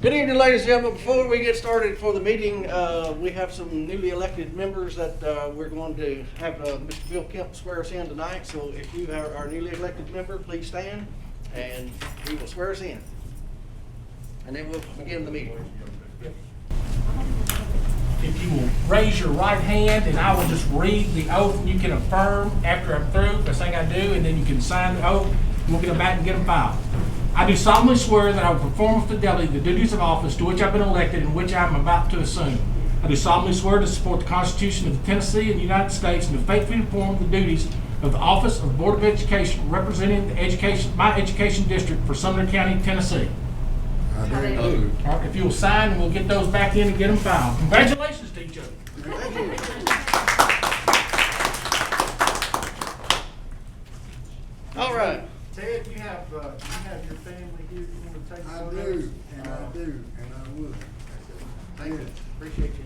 Good evening, ladies and gentlemen. Before we get started for the meeting, we have some newly elected members that we're going to have Mr. Bill Kemp swear us in tonight. So if you are our newly elected member, please stand and he will swear us in. And then we'll begin the meeting. If you will raise your right hand and I will just read the oath and you can affirm after I'm through, the thing I do, and then you can sign the oath and we'll get them back and get them filed. I do solemnly swear that I will perform with fidelity the duties of office to which I've been elected and which I am about to assume. I do solemnly swear to support the Constitution of Tennessee and the United States and to faithfully perform the duties of the office of Board of Education representing my education district for Sumner County, Tennessee. All right, if you will sign, and we'll get those back in and get them filed. Congratulations to each of you. Thank you. All right. Ted, you have your family here, you want to take I some do, and I do, and I would. Thank you. Appreciate you.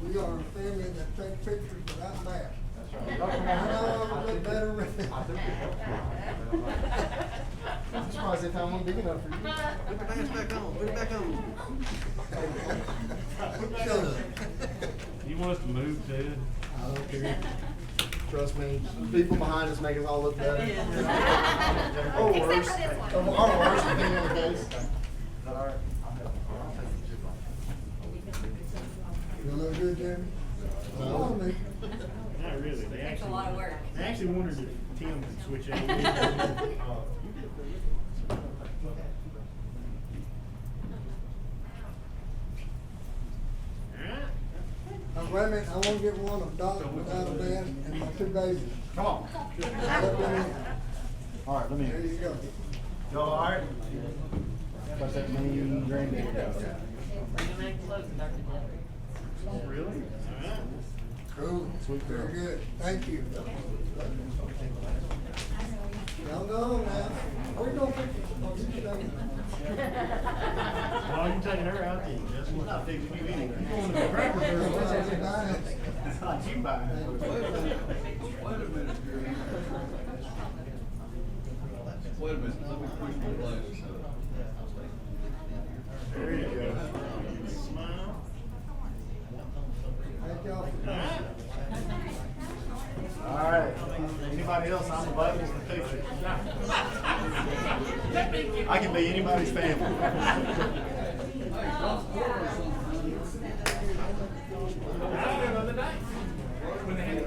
We are a family that take pictures without masks. That's I know, it look better with. I'm surprised they found one big enough for you. Put your hands back on. Put it back on. Shut up. You want us to move, Ted? I don't care. Trust me, people behind us make us all look better. Or worse. Or worse, depending on the case. All right. You look good, Jeremy? Follow me. Not really. They Takes a lot of work. They actually wondered if Tim could switch out. Wait a minute, I wanna get one of Doc without a bed and my two babies. Come on. Let them in. All right, let me. There you go. Y'all all right? What's that mean, granddaddy? Bring them in close, Dr. Dillon. Really? All right. Cool. Sweet girl. Very good. Thank you. Y'all go on now. Where you gonna fix it? Oh, you stay. Well, you taking her out to eat. That's what I'm fixing you eating. You going to the Cracker Well, Barrel? I'll be buying. It's not you buying it. Wait a minute. Wait a minute, let me push my glasses. There you go. Smile. Thank y'all for coming. All right. Anybody else on the Bibles in the picture? I can be anybody's family.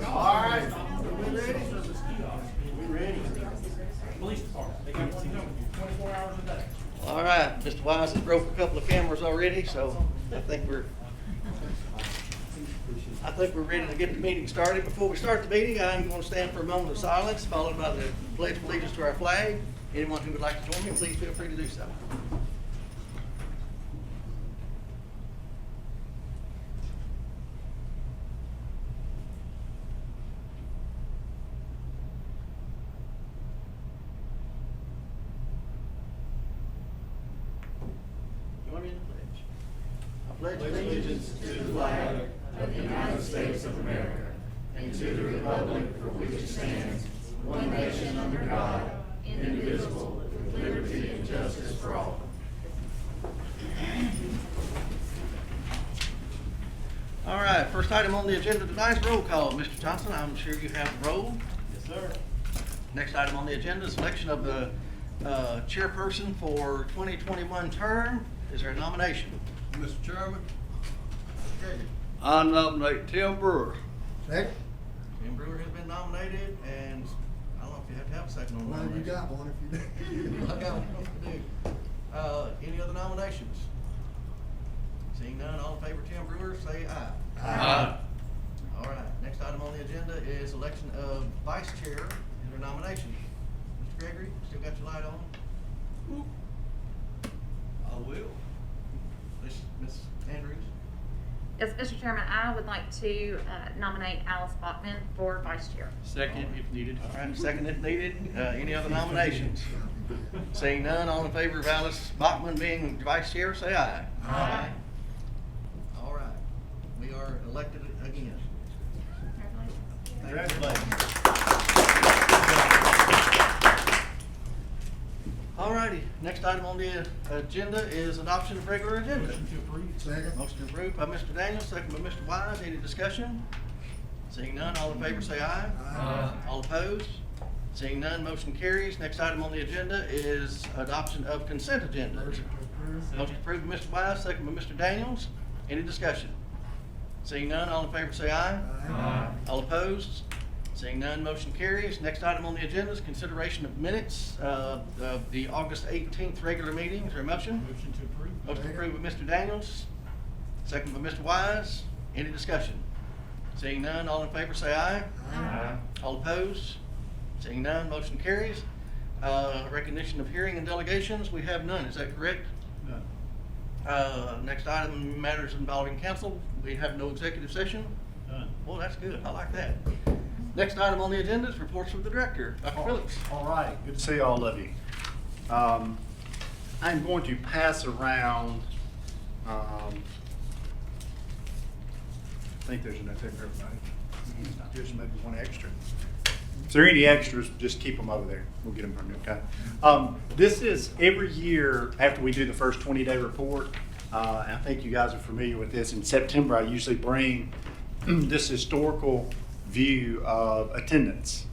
All right. We ready? We ready? Police department, they got one coming 24 hours a day. All right. Mr. Wise has broke a couple of cameras already, so I think we're ready to get the meeting started. Before we start the meeting, I'm going to stand for a moment of silence, followed by the pledge of allegiance to our flag. Anyone who would like to join me, please feel free to do so. Join me in the pledge. I pledge allegiance to the flag Of the United States of America, and to the republic for which it stands, one nation under God, indivisible, with liberty and justice for all. All right, first item on the agenda tonight is roll call. Mr. Johnson, I'm sure you have the roll. Yes, sir. Next item on the agenda is selection of the chairperson for 2021 term. Is there a nomination? Mr. Chairman, Okay. I nominate Tim Brewer. Second? Tim Brewer has been nominated, and I don't know if you have to have a second on the Well, you nomination. got one if you do. I got one to do. Any other nominations? Seeing none, all in favor of Tim Brewer, say aye. Aye. All right, next item on the agenda is election of vice chair. Is there a nomination? Mr. Gregory, still got your light on? I will. Ms. Andrews? Yes, Mr. Chairman, I would like to nominate Alice Bachman for vice chair. Second, if needed. All right, second if needed. Any other nominations? Seeing none, all in favor of Alice Bachman being vice chair, say aye. Aye. All right. elected again. Congratulations. All righty, next item on the agenda is adoption of regular agenda. Second. Motion approved by Mr. Daniels, second by Mr. Wise. Any discussion? Seeing none, all in favor say aye. Aye. All opposed? Seeing none, motion carries. Next item on the agenda is adoption of consent agenda. Motion to approve. Motion approved by Mr. Wise, second by Mr. Daniels. Any discussion? Seeing none, all in favor say aye. Aye. All opposed? Seeing none, motion carries. Next item on the agenda is consideration of minutes of the August 18th regular meeting. Is there a motion? Motion to approve. Motion approved by Mr. Daniels, second by Mr. Wise. Any discussion? Seeing none, all in favor say aye. Aye. All opposed? Seeing none, motion carries. Recognition of hearing and delegations, we have none. Is that correct? None. Next item, matters involving council. We have no executive session. None. Well, that's good. I like that. Next item on the agenda is reports from the director, Dr. Phillips. All right, good to see all of you. I'm going to pass around, I think there's enough there for everybody. There's maybe one extra. If there are any extras, just keep them over there. We'll get them from you, okay? This is every year after we do the first 20-day report. I think you guys are familiar with this. In September, I usually bring this historical view of attendance.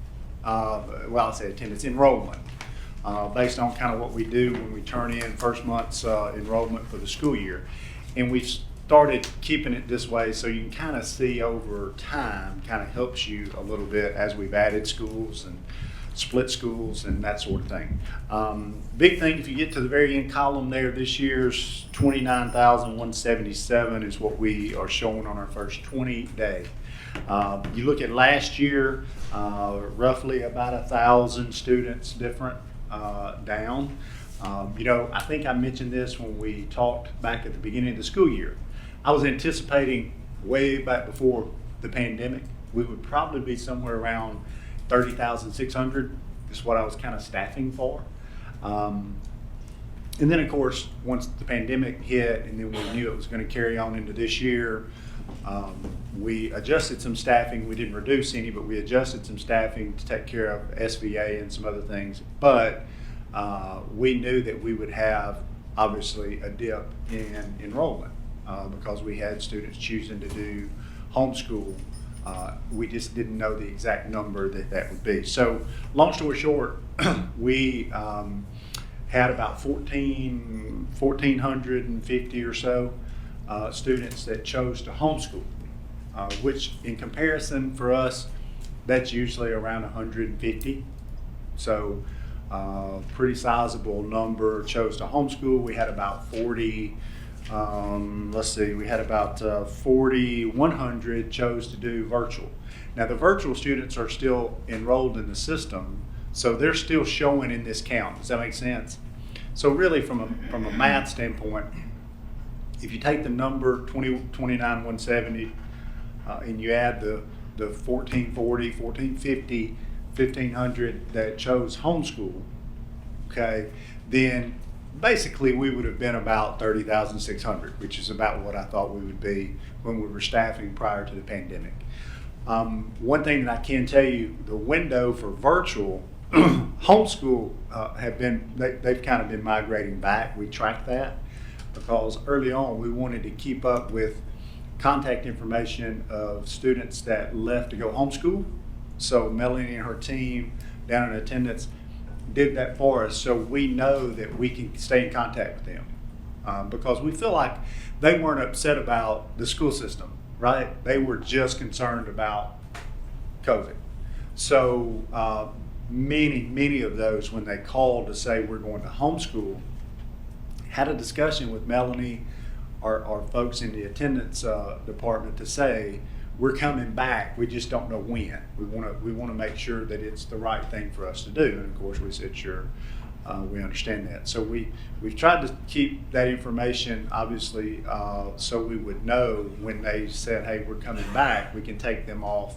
Well, I say attendance, enrollment, based on kind of what we do when we turn in first month's enrollment for the school year. And we've started keeping it this way so you can kind of see over time, kind of helps you a little bit as we've added schools and split schools and that sort of thing. Big thing, if you get to the very end column there, this year's 29,177 is what we are showing on our first 20-day. You look at last year, roughly about 1,000 students different down. You know, I think I mentioned this when we talked back at the beginning of the school year. I was anticipating way back before the pandemic, we would probably be somewhere around 30,600 is what I was kind of staffing for. And then of course, once the pandemic hit and then we knew it was going to carry on into this year, we adjusted some staffing. We didn't reduce any, but we adjusted some staffing to take care of SVA and some other things. But we knew that we would have obviously a dip in enrollment because we had students choosing to do homeschool. We just didn't know the exact number that would be. So long story short, we had about 1,450 or so students that chose to homeschool, which in comparison for us, that's usually around 150. So pretty sizable number chose to homeschool. We had about 40, we had about 4,100 chose to do virtual. Now the virtual students are still enrolled in the system, so they're still showing in this count. Does that make sense? So really from a math standpoint, if you take the number 29,170 and you add the 1,440, 1,450, 1,500 that chose homeschool, okay, then basically we would have been about 30,600, which is about what I thought we would be when we were staffing prior to the pandemic. One thing that I can tell you, the window for virtual homeschool they've kind of been migrating back. We track that because early on we wanted to keep up with contact information of students that left to go homeschool. So Melanie and her team down in attendance did that for us, so we know that we can stay in contact with them because we feel like they weren't upset about the school system, right? They were just concerned about COVID. So many of those, when they called to say we're going to homeschool, had a discussion with Melanie or folks in the attendance department to say, we're coming back, we just don't know when. We want to make sure that it's the right thing for us to do. And of course we said, sure, we understand that. So we've tried to keep that information, obviously, so we would know when they said, hey, we're coming back, we can take them off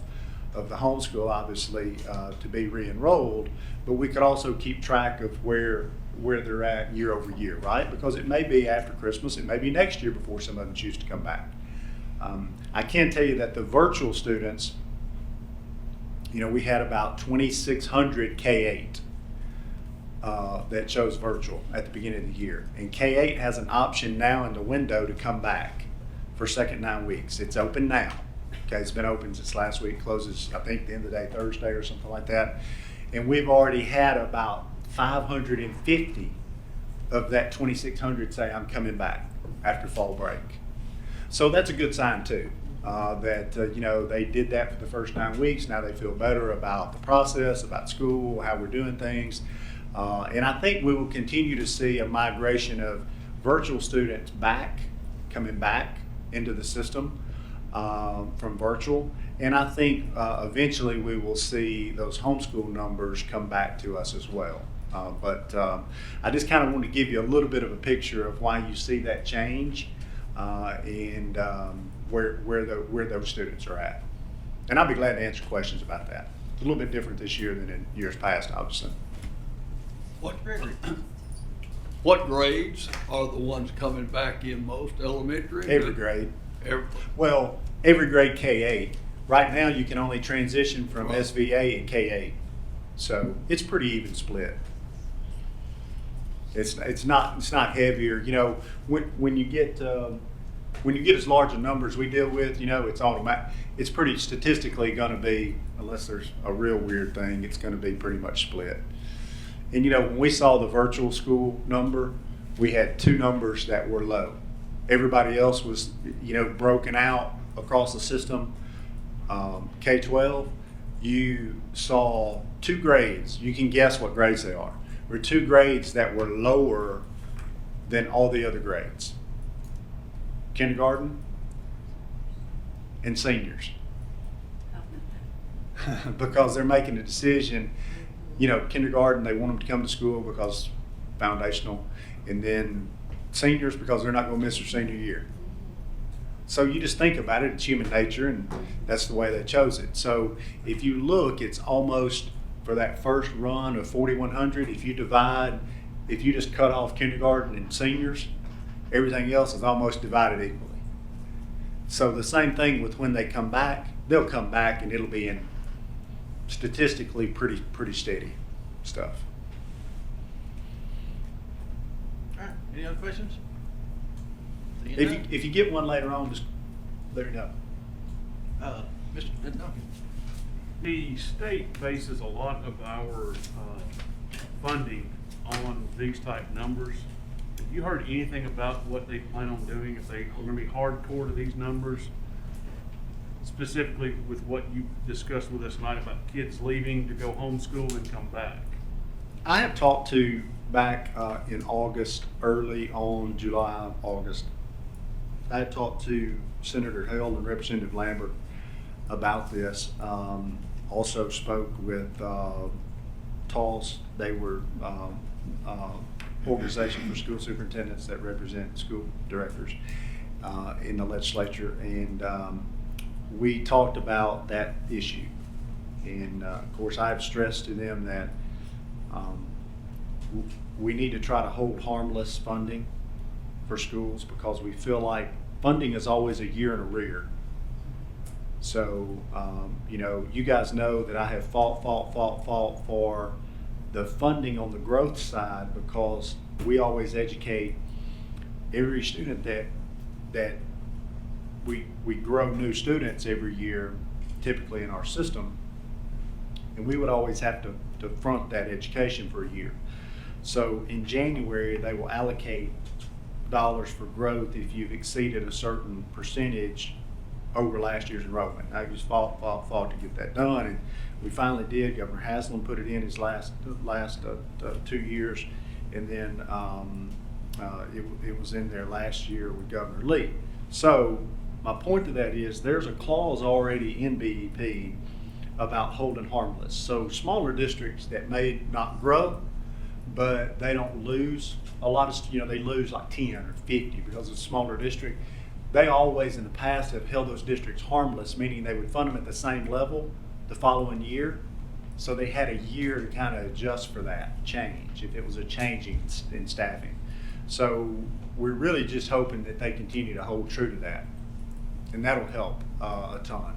of the homeschool, obviously, to be re-enrolled, but we could also keep track of where they're at year over year, right? Because it may be after Christmas, it may be next year before some of them choose to come back. I can tell you that the virtual students, you know, we had about 2,600 K-8 that chose virtual at the beginning of the year. And K-8 has an option now in the window to come back for second 9 weeks. It's open now. Okay, it's been open since last week, closes, I think, the end of the day, Thursday or something like that. And we've already had about 550 of that 2,600 say, I'm coming back after fall break. So that's a good sign too, that, you know, they did that for the first 9 weeks. Now they feel better about the process, about school, how we're doing things. And I think we will continue to see a migration of virtual students coming back into the system from virtual. And I think eventually we will see those homeschool numbers come back to us as well. But I just kind of want to give you a little bit of a picture of why you see that change and where those students are at. And I'll be glad to answer questions about that. It's a little bit different this year than in years past, obviously. What grades are the ones coming back in most? Elementary? Every grade. Every, Well, every grade K-8. Right now, you can only transition from Right. SVA and K-8. So it's pretty even split. It's not heavier. You know, when you get as large a numbers we deal with, you know, it's automatic. It's pretty statistically going to be, unless there's a real weird thing, it's going to be pretty much split. And you know, when we saw the virtual school number, we had two numbers that were low. Everybody else was, you know, broken out across the system. K-12, you saw two grades. You can guess what grades they are. There were two grades that were lower than all the other grades. Kindergarten and seniors. Because they're making a decision, you know, kindergarten, they want them to come to school because foundational, and then seniors because they're not going to miss their senior year. So you just think about it, it's human nature, and that's the way they chose it. So if you look, it's almost, for that first run of 4,100, if you just cut off kindergarten and seniors, everything else is almost divided equally. So the same thing with when they come back, they'll come back and it'll be in statistically pretty steady stuff. All right, any other questions? If you get one later on, just let me know. Mr. Duncan. The state bases a lot of our funding on these type numbers. Have you heard anything about what they plan on doing, if they are going to be hardcore to these numbers? Specifically with what you discussed with us tonight about kids leaving to go homeschool and come back. I have talked to back in August, early on July, August. I had talked to Senator Hill and Representative Lambert about this. Also spoke with TALS. They were organization for school superintendents that represent school directors in the legislature, and we talked about that issue. And of course, I've stressed to them that we need to try to hold harmless funding for schools, because we feel like funding is always a year in arrear. So, you know, you guys know that I have fought for the funding on the growth side, because we always educate every student that we grow new students every year, typically in our system, and we would always have to front that education for a year. So in January, they will allocate dollars for growth if you've exceeded a certain percentage over last year's enrollment. I just fought to get that done, and we finally did. Governor Haslam put it in his last 2 years, and then it was in there last year with Governor Lee. So my point to that is there's a clause already in BEP about holding harmless. So smaller districts that may not grow, but they don't lose a lot of, you know, they lose like 10 or 50 because it's a smaller district. They always in the past have held those districts harmless, meaning they would fund them at the same level the following year. So they had a year to kind of adjust for that change, if it was a change in staffing. So we're really just hoping that they continue to hold true to that. And that'll help a ton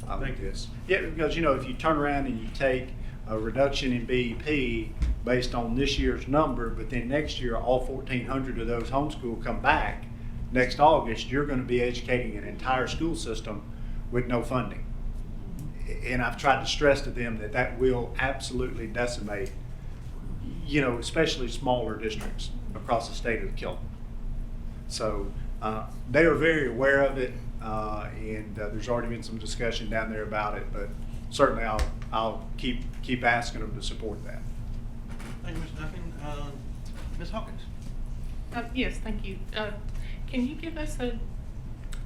with Thank you. this. Yeah, because, you know, if you turn around and you take a reduction in BEP based on this year's number, but then next year, all 1,400 of those homeschool come back next August, you're going to be educating an entire school system with no funding. And I've tried to stress to them that that will absolutely decimate, you know, especially smaller districts across the state of Kilton. So they are very aware of it, and there's already been some discussion down there about it. But certainly, I'll keep asking them to support that. Thank you, Mr. Duncan. Ms. Hawkins? Yes, thank you. Can you give us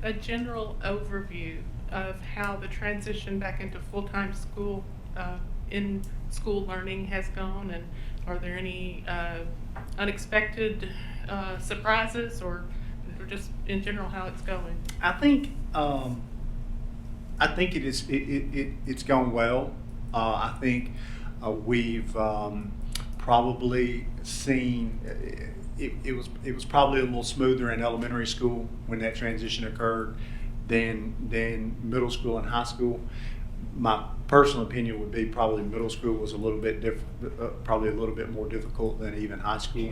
a general overview of how the transition back into full-time school, in-school learning has gone? And are there any unexpected surprises, or just in general how it's going? I think it is. It's going well. I think we've probably seen. It was probably a little smoother in elementary school when that transition occurred than middle school and high school. My personal opinion would be probably middle school was a little bit different, probably a little bit more difficult than even high school.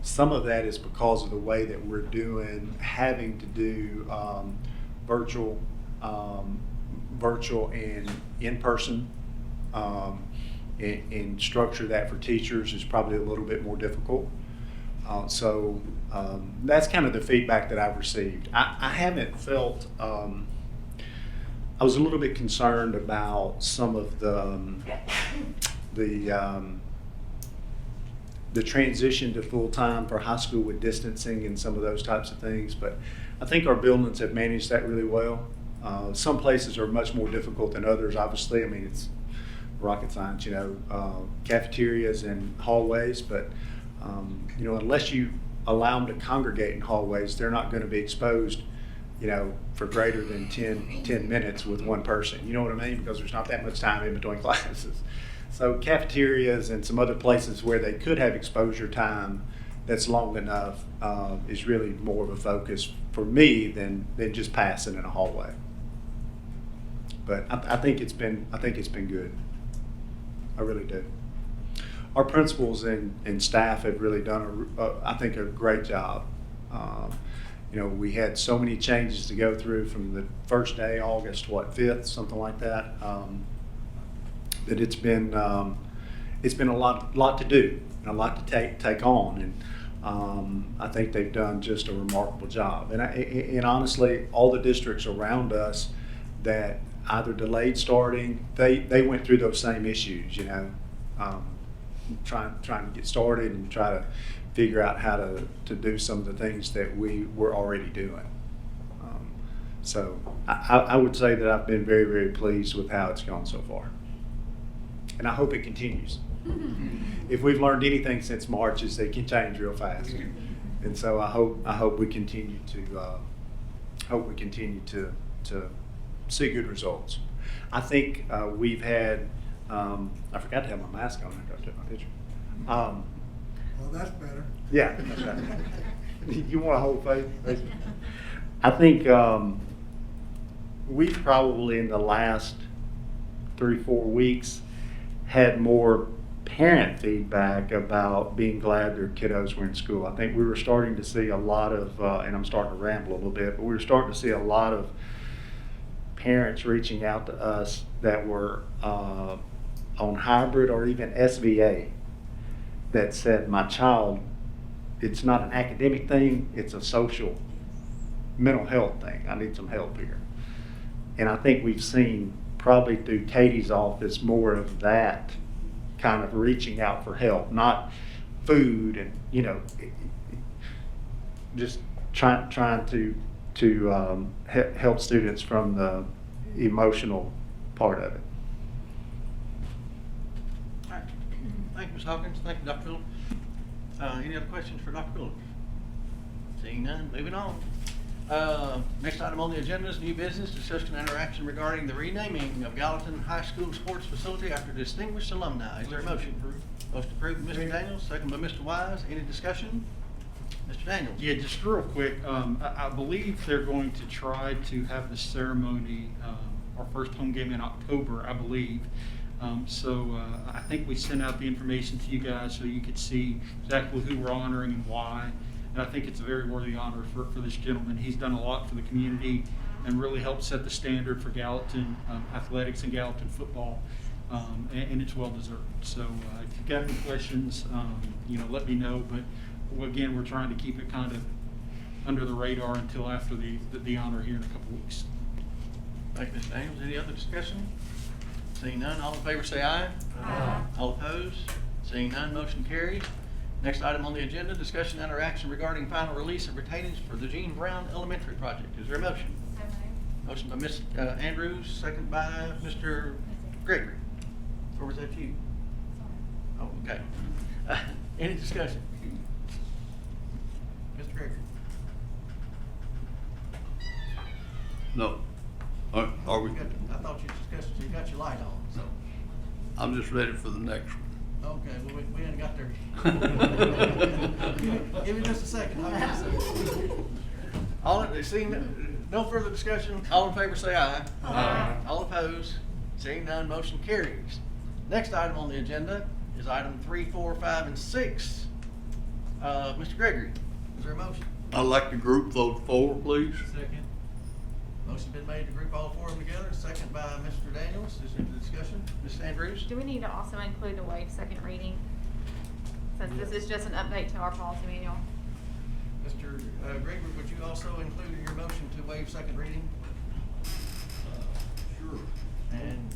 Some of that is because of the way that we're having to do virtual and in-person, and structure that for teachers is probably a little bit more difficult. So that's kind of the feedback that I've received. I haven't felt, I was a little bit concerned about some of the transition to full-time for high school with distancing and some of those types of things, but I think our buildings have managed that really well. Some places are much more difficult than others, obviously. I mean, it's rocket science, you know, cafeterias and hallways, but you know, unless you allow them to congregate in hallways, they're not going to be exposed, you know, for greater than 10 minutes with one person. You know what I mean? Because there's not that much time in between classes. So cafeterias and some other places where they could have exposure time that's long enough is really more of a focus for me than just passing in a hallway. But I think it's been good. I really do. Our principals and staff have really done I think a great job. You know, we had so many changes to go through from the first day, August 5th, something like that. That it's been a lot to do and a lot to take on, and I think they've done just a remarkable job. And honestly, all the districts around us that either delayed starting, they went through those same issues. You know, trying to get started and try to figure out how to do some of the things that we were already doing. So I would say that I've been very, very pleased with how it's gone so far. And I hope it continues. If we've learned anything since March, is they can change real fast. And so I hope we continue to see good results. I think we've had I forgot to have my mask on after I took my picture. Well, that's better. Yeah, that's right. You want a whole face? I think we've probably in the last 3-4 weeks had more parent feedback about being glad their kiddos were in school. I think we were starting to see a lot of, and I'm starting to ramble a little bit, but we were starting to see a lot of parents reaching out to us that were on hybrid or even SVA that said, my child, it's not an academic thing, it's a social mental health thing. I need some help here. And I think we've seen probably through Katie's office more of that kind of reaching out for help, not food and, you know, just trying to help students from the emotional part of it. All right. Thank you, Ms. Hawkins. Thank you, Dr. Phillips. Any other questions for Dr. Phillips? Seeing none, moving on. Next item on the agenda is new business, discussion and interaction regarding the renaming of Gallatin High School sports facility after distinguished alumni. Is there a motion? Motion approved by Mr. Daniels, second by Mr. Wise. Any discussion? Mr. Daniels? Yeah, just real quick, I believe they're going to try to have the ceremony, our first home game in October, I believe. So I think we sent out the information to you guys so you could see exactly who we're honoring and why. And I think it's a very worthy honor for this gentleman. He's done a lot for the community and really helped set the standard for Gallatin athletics and Gallatin football. And it's well deserved. So if you've got any questions, let me know. But again, we're trying to keep it kind of under the radar until after the honor here in a couple weeks. Thank you, Mr. Daniels. Any other discussion? Seeing none, all in favor say aye. Aye. All opposed? Seeing none, motion carries. Next item on the agenda, discussion and action regarding final release of retainage for the Gene Brown Elementary project. Is there a motion? Motion by Ms. Andrews, second by Mr. Gregory. Or was that you? Oh, okay. Any discussion? Mr. Gregory? No. Are we? I thought you discussed, you got your light on, so. I'm just ready for the next one. Okay, well, we ain't got there. Give me just a second. Seeing no further discussion, all in favor say aye. Aye. All opposed, seeing none, motion carries. Next item on the agenda is item 3, 4, 5, and 6. Mr. Gregory, is there a motion? I'd like to group those four, please. Second. Motion been made to group all four of them together, second by Mr. Daniels. Is there any discussion? Ms. Andrews? Do we need to also include a waive second reading? Since this is just an update to our policy manual. Mr. Gregory, would you also include in your motion to waive second reading? Sure. And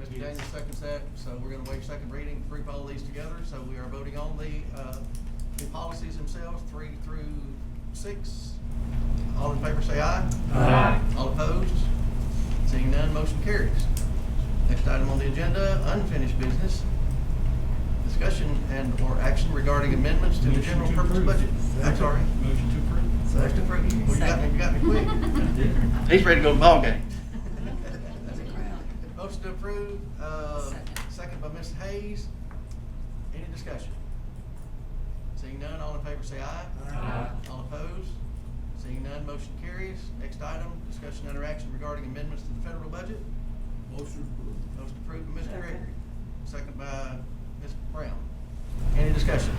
Mr. Daniels seconds that, so we're gonna waive second reading, group all these together. So we are voting on the policies themselves, 3 through 6. All in favor say aye. Aye. All opposed? Seeing none, motion carries. Next item on the agenda, unfinished business. Discussion and or action regarding amendments to the general purpose budget. I'm sorry. Motion to approve. Motion to approve. Well, you got me quick. He's ready to go to the ball game. Motion to approve, second by Ms. Hayes. Any discussion? Seeing none, all in favor say aye. Aye. All opposed? Seeing none, motion carries. Next item, discussion and interaction regarding amendments to the federal budget. Motion approved. Motion approved by Mr. Gregory, second by Ms. Brown. Any discussion?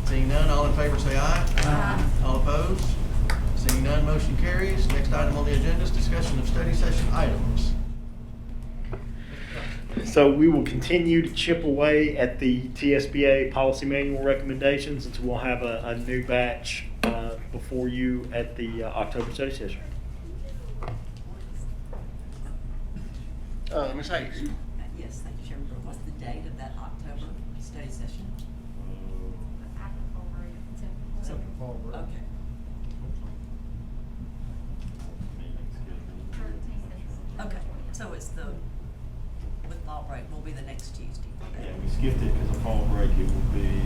Seeing none, all in favor say aye. Aye. All opposed? Seeing none, motion carries. Next item on the agenda is discussion of study session items. So we will continue to chip away at the TSBA policy manual recommendations until we'll have a new batch before you at the October study session. Ms. Hayes? Yes, thank you, Chairman. What's the date of that October study session? After fall break. So, Fall break. okay. 13th. Okay, so it's with fall break, will be the next Tuesday. Yeah, we skipped it because of fall break. It will be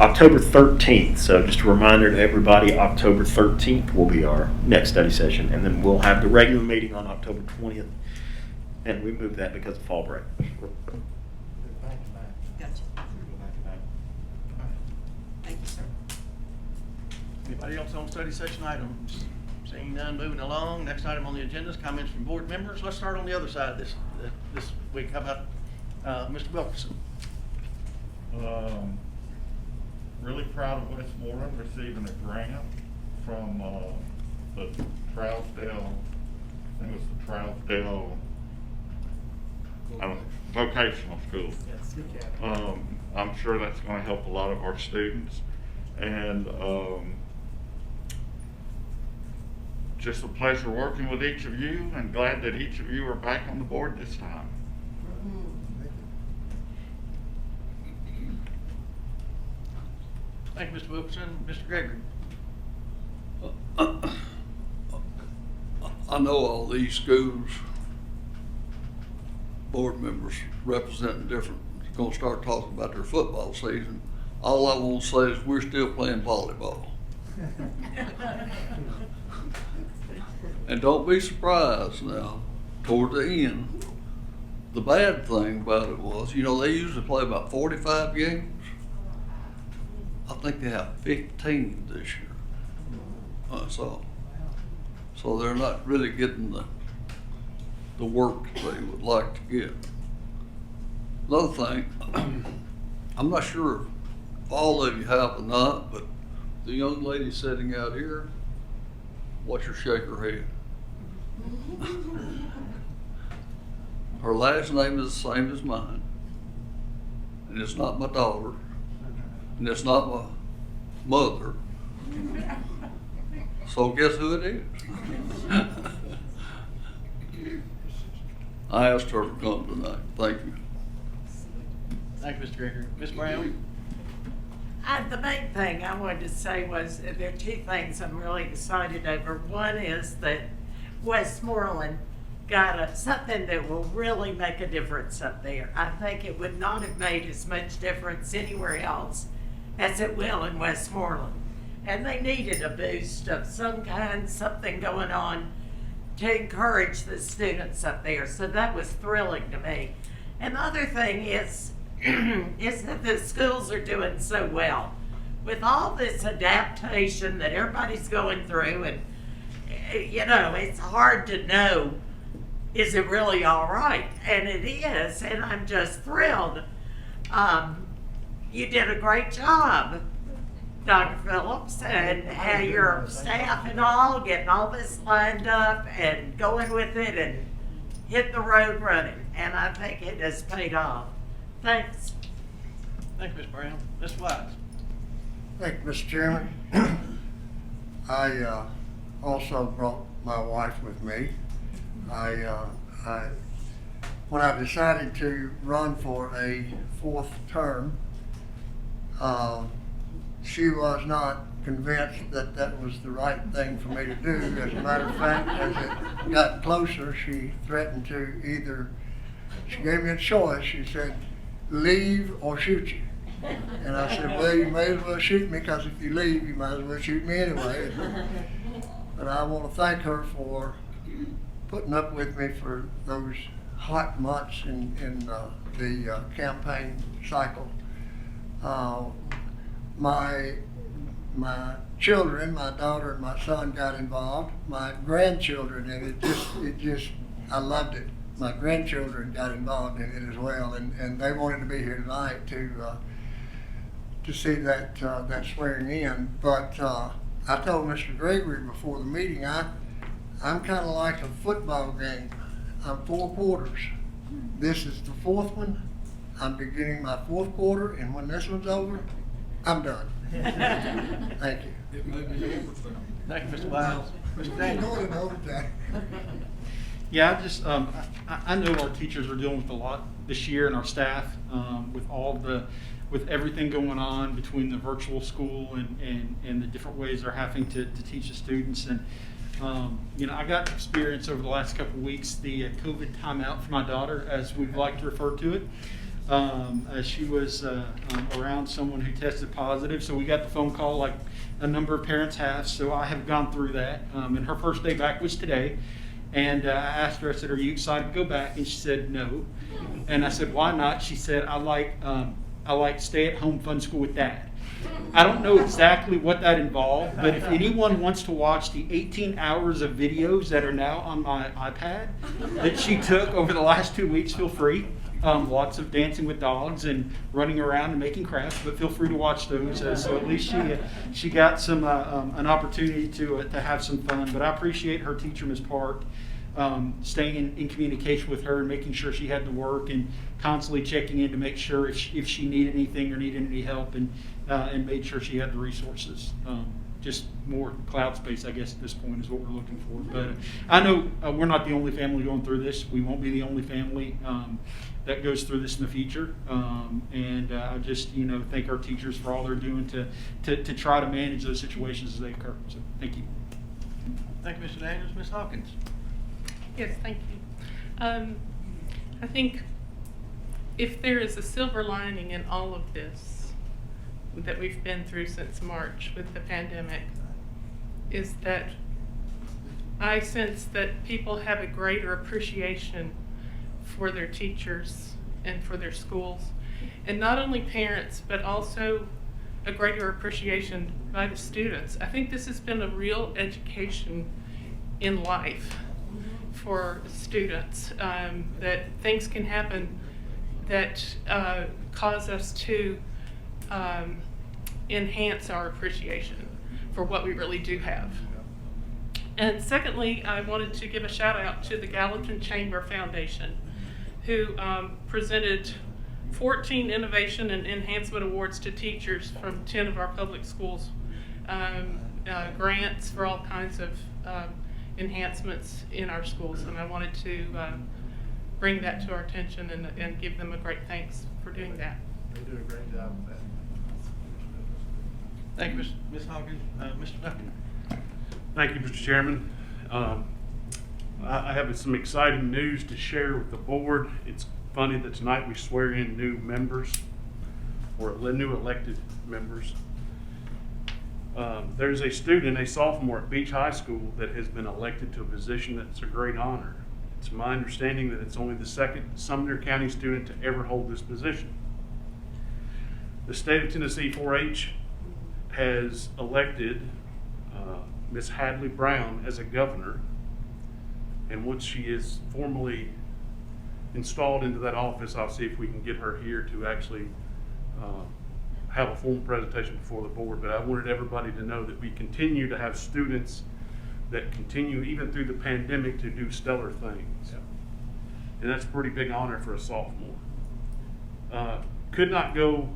October 13th. So just a reminder to everybody, October 13th will be our next study session. And then we'll have the regular meeting on October 20th. And we moved that because of fall break. Gotcha. Thank you, sir. Anybody else on study session items? Seeing none, moving along. Next item on the agenda is comments from board members. Let's start on the other side of this week. How about Mr. Wilkerson? Really proud of Westmoreland receiving a grant from the Trousdale, I think it was the Trousdale vocational school. I'm sure that's going to help a lot of our students. And just a pleasure working with each of you, and glad that each of you are back on the board this time. Thank you, Mr. Wilkerson. Mr. Gregory? I know all these schools, board members representing different, gonna start talking about their football season. All I want to say is we're still playing volleyball. And don't be surprised now, toward the end, the bad thing about it was, they usually play about 45 games. I think they have 15 this year. So they're not really getting the work they would like to get. Another thing, I'm not sure if all of you have or not, but the young lady sitting out here, watch her shake her head. Her last name is the same as mine, and it's not my daughter, and it's not my mother. So guess who it is? I asked her to come tonight. Thank you. Thank you, Mr. Gregory. Ms. Brown? The main thing I wanted to say was there are two things I'm really excited over. One is that Westmoreland got something that will really make a difference up there. I think it would not have made as much difference anywhere else as it will in Westmoreland. And they needed a boost of some kind, something going on to encourage the students up there. So that was thrilling to me. And the other thing is that the schools are doing so well. With all this adaptation that everybody's going through, and you know, it's hard to know, is it really all right? And it is, and I'm just thrilled. You did a great job, Dr. Phillips, and how your staff and all getting all this lined up and going with it and hit the road running. And I think it has paid off. Thanks. Thank you, Ms. Brown. Ms. Wise? Thank you, Mr. Chairman. I also brought my wife with me. When I decided to run for a fourth term, she was not convinced that that was the right thing for me to do. As a matter of fact, as it got closer, she threatened to either, she gave me a choice. She said, leave or shoot you. And I said, well, you may as well shoot me, because if you leave, you might as well shoot me anyway. But I want to thank her for putting up with me for those hot months in the campaign cycle. My children, my daughter and my son got involved. My grandchildren, and it just, I loved it. My grandchildren got involved in it as well, and they wanted to be here tonight to see that swearing in. But I told Mr. Gregory before the meeting, I'm kind of like a football game. I'm 4 quarters. This is the 4th one. I'm beginning my 4th quarter, and when this one's over, I'm done. Thank you. Thank you, Mr. Wise. Mr. Daniel? Yeah, I know our teachers are dealing with a lot this year, and our staff, with everything going on between the virtual school and the different ways they're having to teach the students. And I got to experience over the last couple of weeks the COVID timeout for my daughter, as we'd like to refer to it. As she was around someone who tested positive. So we got the phone call like a number of parents have. So I have gone through that. And her first day back was today. And I asked her, I said, are you excited to go back? And she said, no. And I said, why not? She said, I like stay-at-home fun school with Dad. I don't know exactly what that involved, but if anyone wants to watch the 18 hours of videos that are now on my iPad that she took over the last 2 weeks, feel free. Lots of dancing with dogs and running around and making crafts, but feel free to watch those. So at least she got some an opportunity to have some fun. But I appreciate her teacher, Ms. Park, staying in communication with her and making sure she had to work and constantly checking in to make sure if she needed anything or needed any help, and made sure she had the resources. Just more cloud space, I guess, at this point is what we're looking for. But I know we're not the only family going through this. We won't be the only family that goes through this in the future. And I just, thank our teachers for all they're doing to try to manage those situations as they occur. So thank you. Thank you, Mr. Daniels. Ms. Hawkins? Yes, thank you. I think if there is a silver lining in all of this that we've been through since March with the pandemic, is that I sense that people have a greater appreciation for their teachers and for their schools. And not only parents, but also a greater appreciation by the students. I think this has been a real education in life for students, that things can happen that cause us to enhance our appreciation for what we really do have. And secondly, I wanted to give a shout out to the Gallatin Chamber Foundation, who presented 14 Innovation and Enhancement Awards to teachers from 10 of our public schools, grants for all kinds of enhancements in our schools. And I wanted to bring that to our attention and give them a great thanks for doing that. They do a great job with that. Thank you, Ms. Hawkins. Mr. Duncan. Thank you, Mr. Chairman. I have some exciting news to share with the board. It's funny that tonight we swear in new members, or new elected members. There's a student, a sophomore at Beach High School, that has been elected to a position that's a great honor. It's my understanding that it's only the second Sumner County student to ever hold this position. The state of Tennessee 4-H has elected Ms. Hadley Brown as a governor, and once she is formally installed into that office, I'll see if we can get her here to actually have a formal presentation before the board. But I wanted everybody to know that we continue to have students that continue, even through the pandemic, to do stellar things. Yeah. And that's a pretty big honor for a sophomore. Could not go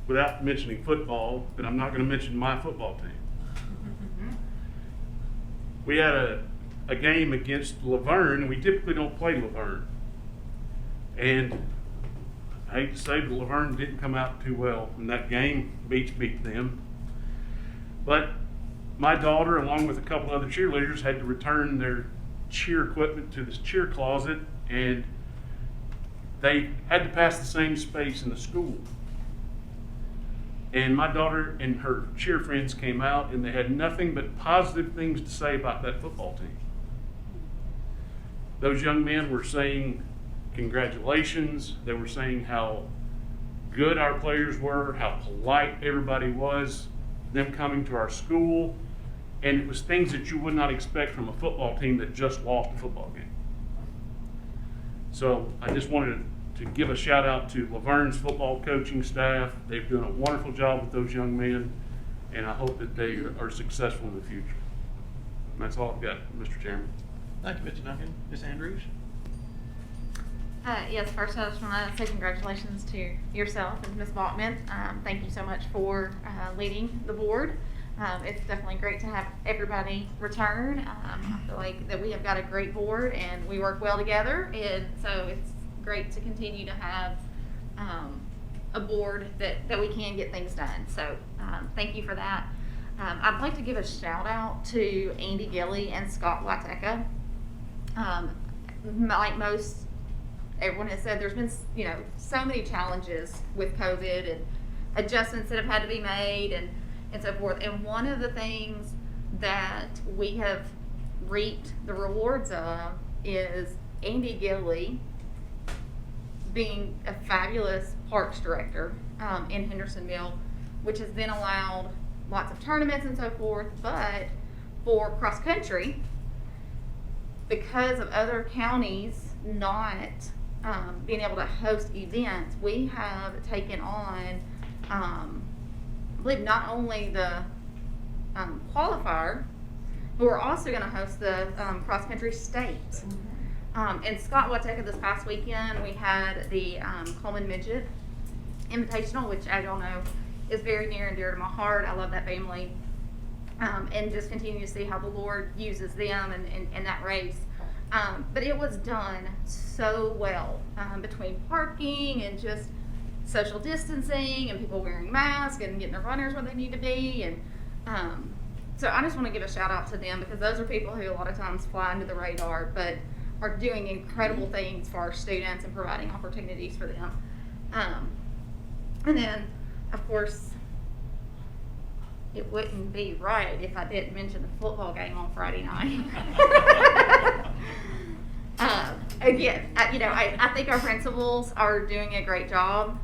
without mentioning football, but I'm not going to mention my football team. We had a game against Laverne, and we typically don't play Laverne. And I hate to say, but Laverne didn't come out too well in that game. Beach beat them. But my daughter, along with a couple other cheerleaders, had to return their cheer equipment to this cheer closet, and they had to pass the same space in the school. And my daughter and her cheer friends came out, and they had nothing but positive things to say about that football team. Those young men were saying congratulations. They were saying how good our players were, how polite everybody was, them coming to our school. And it was things that you would not expect from a football team that just lost a football game. So I just wanted to give a shout out to Laverne's football coaching staff. They've done a wonderful job with those young men, and I hope that they are successful in the future. And that's all I've got, Mr. Chairman. Thank you, Mr. Duncan. Ms. Andrews? Yes, first I just want to say congratulations to yourself and Ms. Bachman. Thank you so much for leading the board. It's definitely great to have everybody return. I feel like that we have got a great board and we work well together, and so it's great to continue to have a board that we can get things done. So thank you for that. I'd like to give a shout out to Andy Gilly and Scott Wateka. Like most, everyone has said, there's been so many challenges with COVID and adjustments that have had to be made and so forth. And one of the things that we have reaped the rewards of is Andy Gilly being a fabulous parks director in Hendersonville, which has then allowed lots of tournaments and so forth. But for cross country, because of other counties not being able to host events, we have taken on, I believe, not only the qualifier, but we're also going to host the cross country state. And Scott Wateka, this past weekend, we had the Coleman Midget Invitational, which, as y'all know, is very near and dear to my heart. I love that family. And just continue to see how the Lord uses them in that race. But it was done so well between parking and just social distancing and people wearing masks and getting their runners where they need to be. And so I just want to give a shout out to them, because those are people who a lot of times fly under the radar, but are doing incredible things for our students and providing opportunities for them. And then, of course, it wouldn't be right if I didn't mention the football game on Friday night. Again, I think our principals are doing a great job.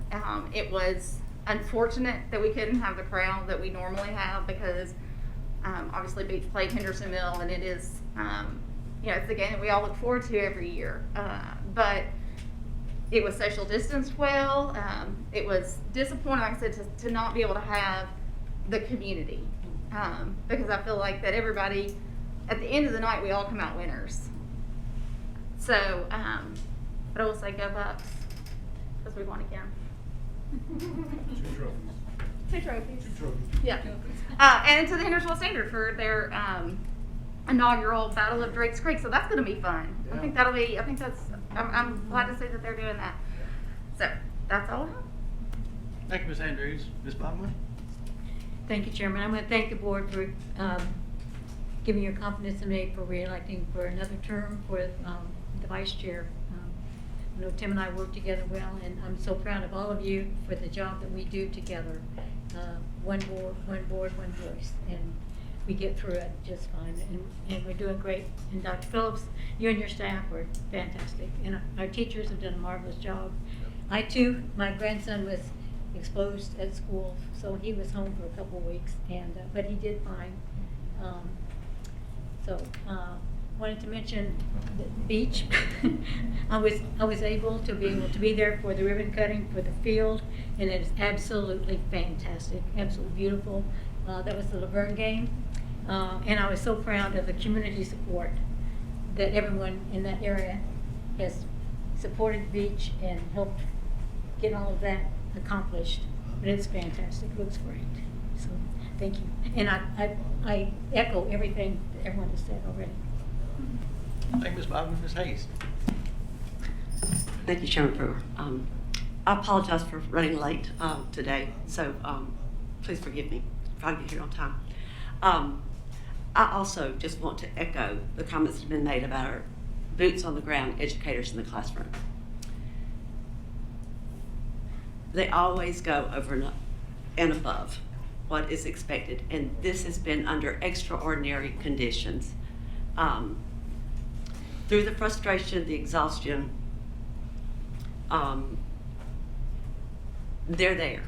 It was unfortunate that we couldn't have the crowd that we normally have because obviously Beach played Hendersonville, and it is, it's the game that we all look forward to every year. But it was social distanced well. It was disappointing, like I said, to not be able to have the community because I feel like that everybody, at the end of the night, we all come out winners. So, but I will say go Bucks because we won again. 2 trophies. Yeah. And to the Hendersonville Standard for their inaugural Battle of Drakes Creek. So that's going to be fun. Yeah. I'm glad to see that they're doing that. So that's all I have. Thank you, Ms. Andrews. Ms. Baumann? Thank you, Chairman. I'm going to thank the board for giving your confidence in me for re-electing for another term for the vice chair. I know Tim and I work together well, and I'm so proud of all of you for the job that we do together. One board, one voice, and we get through it just fine, and we're doing great. And Dr. Phillips, you and your staff were fantastic, and our teachers have done a marvelous job. I too, my grandson was exposed at school, so he was home for a couple of weeks, and but he did fine. Wanted to mention the beach. I was able to be there for the ribbon cutting for the field, and it is absolutely fantastic, absolutely beautiful. That was the Laverne game, and I was so proud of the community support that everyone in that area has supported the beach and helped get all of that accomplished. But it's fantastic. It looks great. So thank you, and I echo everything that everyone has said already. Thank you, Ms. Baumann. Ms. Hayes? Thank you, Chairman Brewer. I apologize for running late today, so please forgive me if I get here on time. I also just want to echo the comments that have been made about our boots on the ground educators in the classroom. They always go over and above what is expected, and this has been under extraordinary conditions. Through the frustration, the exhaustion, they're there.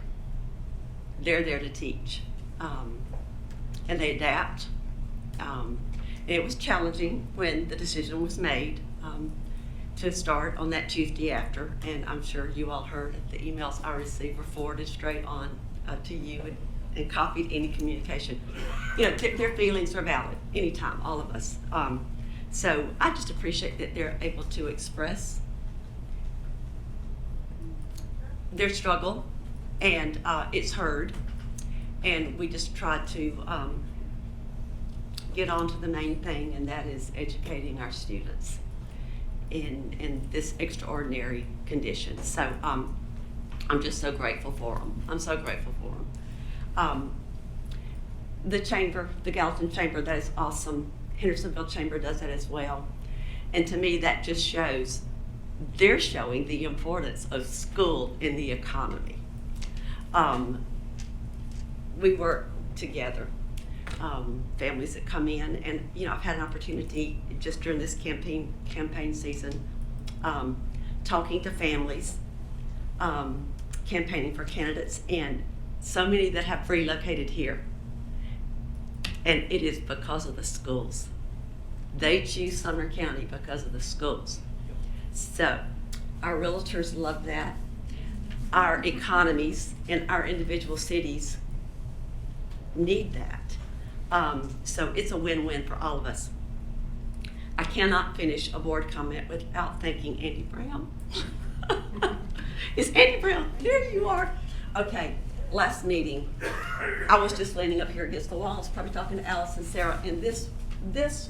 They're there to teach. And they adapt. It was challenging when the decision was made to start on that Tuesday after, and I'm sure you all heard the emails I received were forwarded straight on to you and copied any communication. Their feelings are valid anytime, all of us. So I just appreciate that they're able to express their struggle, and it's heard, and we just try to get on to the main thing, and that is educating our students in this extraordinary condition. So I'm just so grateful for them. I'm so grateful for them. The chamber, the Gallatin Chamber, that is awesome. Hendersonville Chamber does that as well. And to me, that just shows, they're showing the importance of school in the economy. We work together, families that come in, and I've had an opportunity just during this campaign season, talking to families, campaigning for candidates, and so many that have relocated here. And it is because of the schools. They choose Sumner County because of the schools. So our realtors love that. Our economies in our individual cities need that. So it's a win-win for all of us. I cannot finish a board comment without thanking Andy Brown. Is Andy Brown? There you are. Okay. Last meeting, I was just leaning up here against the walls, probably talking to Alice and Sarah, and this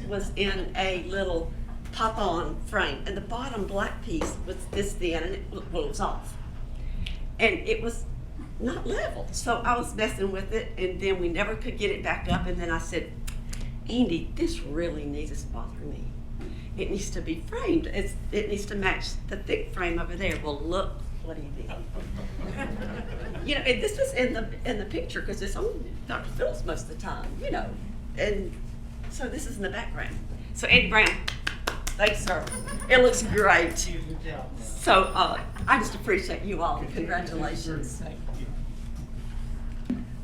was in a little pop-on frame, and the bottom black piece was this thin, and it was off, and it was not level. So I was messing with it, and then we never could get it back up, and then I said, Andy, this really needs to bother me. It needs to be framed. It needs to match the thick frame over there. Well, look what he did. And this was in the picture because it's on Dr. Phillips most of the time, and so this is in the background. So Andy Brown, thanks, sir. It looks great. So I just appreciate you all. Congratulations.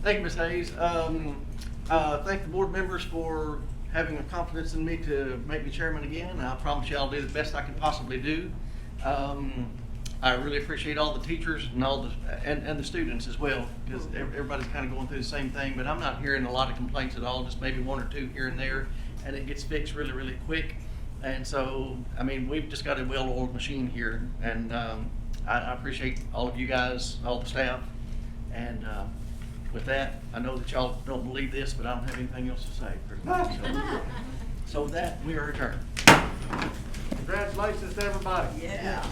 Thank you, Ms. Hayes. Thank the board members for having the confidence in me to make me chairman again. I promise you I'll do the best I can possibly do. I really appreciate all the teachers and all the, and the students as well, because everybody's kind of going through the same thing, but I'm not hearing a lot of complaints at all, just maybe one or two here and there, and it gets fixed really, really quick. And so, I mean, we've just got a well-oiled machine here, and I appreciate all of you guys, all the staff. And with that, I know that y'all don't believe this, but I don't have anything else to say. pretty much. So with that, we are adjourned. Congratulations to everybody. Yeah.